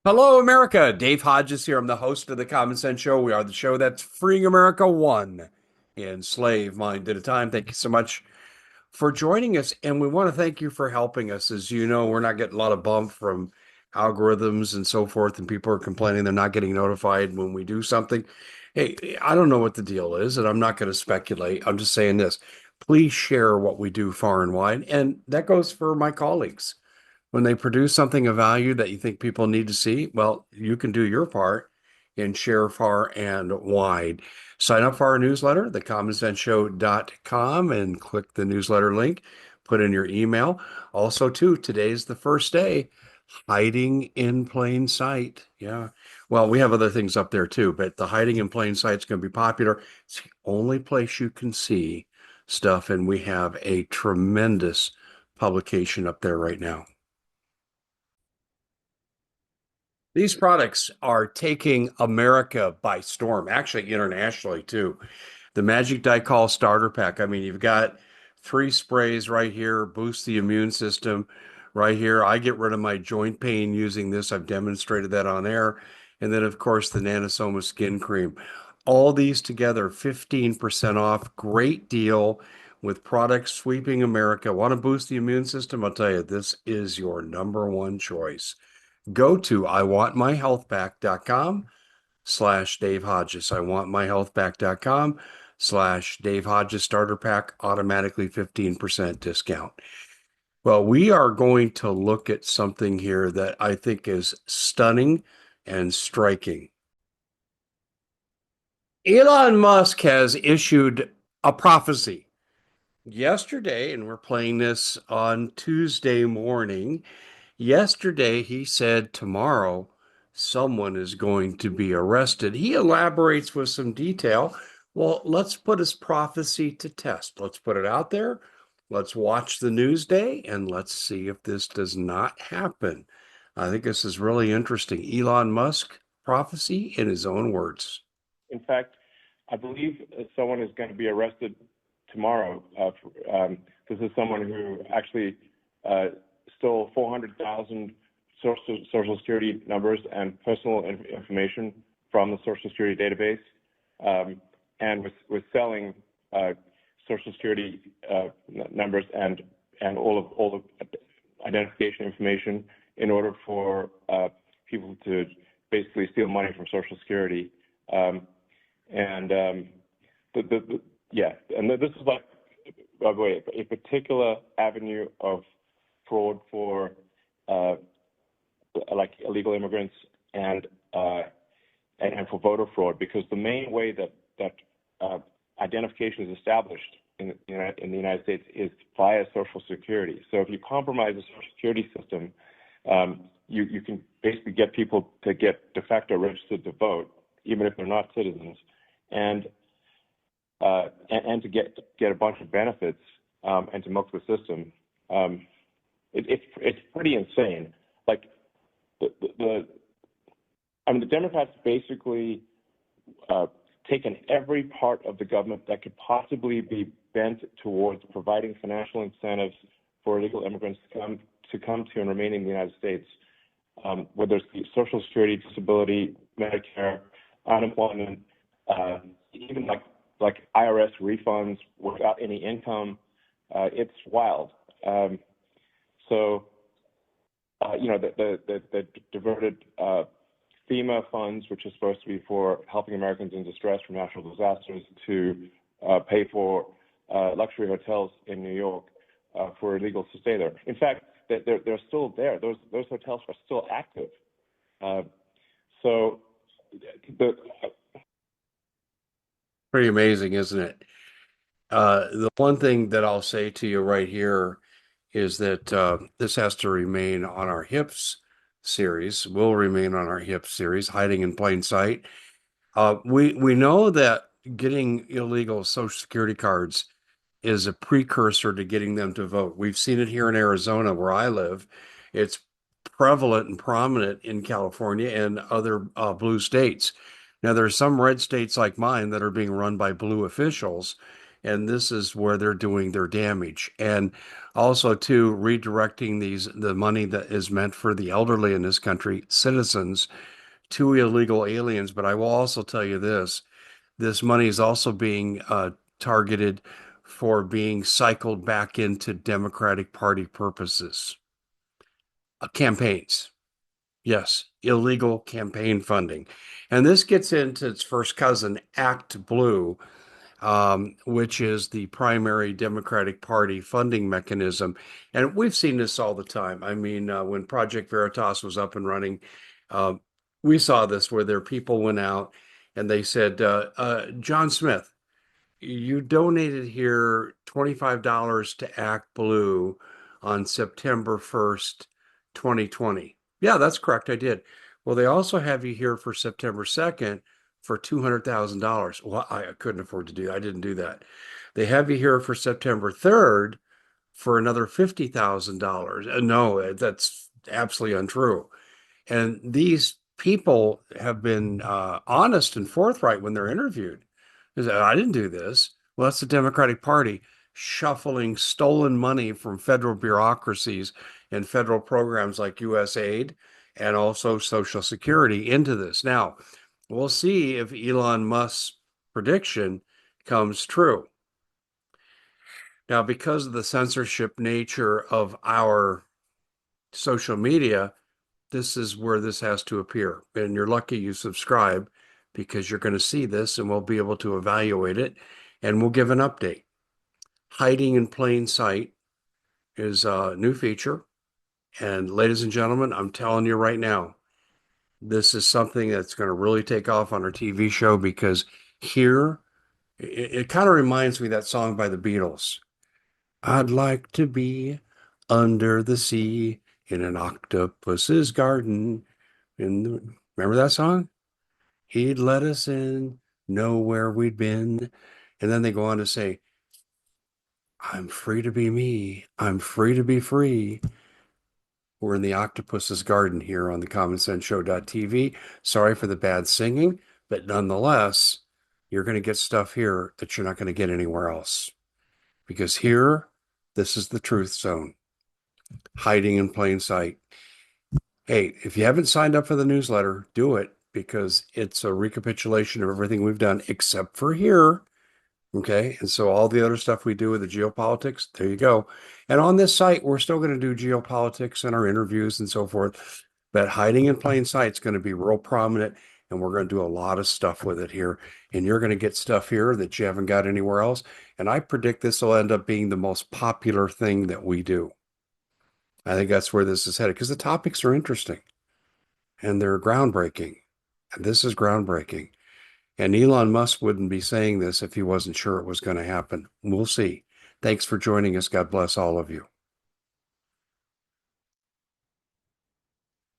Hello, America. Dave Hodges here. I'm the host of the Common Sense Show. We are the show that's freeing America one enslaved mind at a time. Thank you so much for joining us. And we want to thank you for helping us. As you know, we're not getting a lot of bump from algorithms and so forth, and people are complaining they're not getting notified when we do something. Hey, I don't know what the deal is, and I'm not going to speculate. I'm just saying this. Please share what we do far and wide. And that goes for my colleagues. When they produce something of value that you think people need to see, well, you can do your part and share far and wide. Sign up for our newsletter, thecommonsenseshow.com, and click the newsletter link. Put in your email. Also, too, today's the first day. Hiding in plain sight. Yeah. Well, we have other things up there too, but the hiding in plain sight is going to be popular. It's the only place you can see stuff, and we have a tremendous publication up there right now. These products are taking America by storm, actually internationally too. The Magic Dicol Starter Pack. I mean, you've got three sprays right here, boost the immune system right here. I get rid of my joint pain using this. I've demonstrated that on air. And then, of course, the Nanosoma Skin Cream. All these together, 15% off. Great deal with products sweeping America. Want to boost the immune system? I'll tell you, this is your number one choice. Go to iwantmyhealthpack.com/Dave Hodges. iwantmyhealthpack.com/Dave Hodges starter pack, automatically 15% discount. Well, we are going to look at something here that I think is stunning and striking. Elon Musk has issued a prophecy yesterday, and we're playing this on Tuesday morning. Yesterday, he said tomorrow someone is going to be arrested. He elaborates with some detail. Well, let's put his prophecy to test. Let's put it out there. Let's watch the news day and let's see if this does not happen. I think this is really interesting. Elon Musk prophecy in his own words. In fact, I believe someone is going to be arrested tomorrow. This is someone who actually stole 400,000 social security numbers and personal information from the social security database, and was selling social security numbers and all the identification information in order for people to basically steal money from Social Security. And this is like, by the way, a particular avenue of fraud for like illegal immigrants and for voter fraud, because the main way that identification is established in the United States is via Social Security. So if you compromise the Social Security system, you can basically get people to get de facto registered to vote, even if they're not citizens, and to get a bunch of benefits and to milk the system. It's pretty insane. Like the Democrats basically taken every part of the government that could possibly be bent towards providing financial incentives for illegal immigrants to come to and remain in the United States, whether it's the Social Security, disability, Medicare, unemployment, even like IRS refunds without any income. It's wild. The diverted FEMA funds, which is supposed to be for helping Americans in distress from natural disasters, to pay for luxury hotels in New York for illegals to stay there. In fact, they're still there. Those hotels are still active. Pretty amazing, isn't it? The one thing that I'll say to you right here is that this has to remain on our HIPS series, will remain on our HIPS series, hiding in plain sight. We know that getting illegal Social Security cards is a precursor to getting them to vote. We've seen it here in Arizona, where I live. It's prevalent and prominent in California and other blue states. Now, there are some red states like mine that are being run by blue officials, And this is where they're doing their damage. And also, too, redirecting the money that is meant for the elderly in this country, citizens, to illegal aliens. But I will also tell you this money is also being targeted for being cycled back into Democratic Party purposes, campaigns. Yes, illegal campaign funding. And this gets into its first cousin, Act Blue, which is the primary Democratic Party funding mechanism. And we've seen this all the time. I mean, when Project Veritas was up and running, uh, we saw this where their people went out and they said, John Smith, you donated here $25 to Act Blue on September 1st, 2020. Yeah, that's correct. I did. Well, they also have you here for September 2nd for $200,000. Well, I couldn't afford to do that. I didn't do that. They have you here for September 3rd for another $50,000. No, that's absolutely untrue. And these people have been honest and forthright when they're interviewed. They say, I didn't do this. Well, that's the Democratic Party shuffling stolen money from federal bureaucracies and federal programs like USAID and also Social Security into this. Now, we'll see if Elon Musk's prediction comes true. Now, because of the censorship nature of our social media, this is where this has to appear. And you're lucky you subscribe because you're going to see this and we'll be able to evaluate it and we'll give an update. Hiding in plain sight is a new feature. And ladies and gentlemen, I'm telling you right now, this is something that's going to really take off on our TV show because here it kind of reminds me of that song by the Beatles. I'd like to be under the sea in an octopus's garden. Remember that song? He'd let us in, know where we'd been. And then they go on to say, I'm free to be me. I'm free to be free. We're in the octopus's garden here on the Common Sense Show.tv. Sorry for the bad singing, but nonetheless, you're going to get stuff here that you're not going to get anywhere else. Because here, this is the truth zone, hiding in plain sight. Hey, if you haven't signed up for the newsletter, do it because it's a recapitulation of everything we've done except for here. Okay. And so all the other stuff we do with the geopolitics, there you go. And on this site, we're still going to do geopolitics and our interviews and so forth. But hiding in plain sight is going to be real prominent. And we're going to do a lot of stuff with it here. And you're going to get stuff here that you haven't got anywhere else. And I predict this will end up being the most popular thing that we do. I think that's where this is headed because the topics are interesting and they're groundbreaking. And this is groundbreaking. And Elon Musk wouldn't be saying this if he wasn't sure it was going to happen. We'll see. Thanks for joining us. God bless all of you.